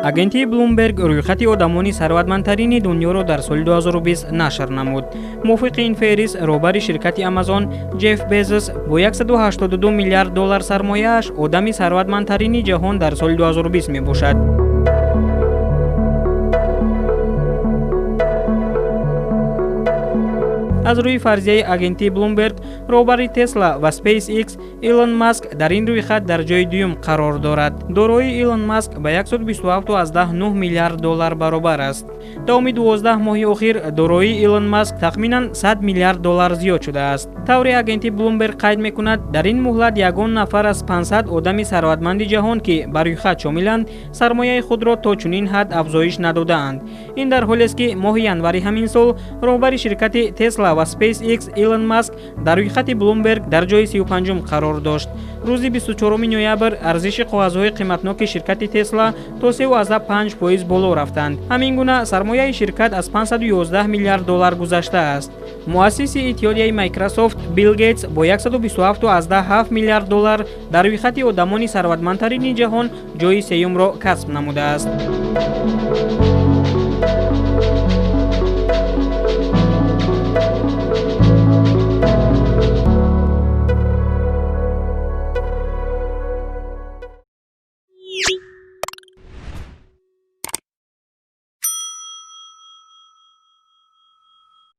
агентии Bloomberg рӯйхати одамони сарватмандтарини дунёро дар соли 2020 нашр намуд. мувофиқи ин феҳрист, роҳбари ширкати Amazon Джефф Безос бо $182 миллиард сармояаш одами сарватмандтарини ҷаҳон дар соли 2020 мебошад. аз рӯи фарзияи агентии Bloomberg, роҳбари Tesla ва SpaceX Илон Маск дар ин рӯйхат дар ҷойи дуюм қарор дорад. дороии Илон Маск ба $127.9 миллиард баробар аст. давоми 12 моҳи охир дороии Илон Маск тахминан $100 миллиард зиёд шудааст. тавре агентии Bloomberg қайд мекунад, дар ин муҳлат ягон нафар аз 500 одами сарватманди ҷаҳон, ки ба рӯйхат шомиланд, сармояи худро то чунин ҳад афзоиш надодаанд. ин дар ҳолест, ки моҳи январи ҳамин сол роҳбари ширкати Tesla ва SpaceX Илон Маск дар рӯйхати Bloomberg дар ҷойи 35-ум қарор дошт. рӯзи 24 ноябр арзиши қоғазҳои қиматноки ширкати Tesla то 3.5% боло рафтанд. ҳамин гуна сармояи ширкат аз $511 миллиард гузаштааст. муассиси иттиҳодияи Microsoft Билл Гейтс бо $127.7 миллиард дар рӯйхати одамони сарватмандтарини ҷаҳон ҷойи сеюмро касб намудааст.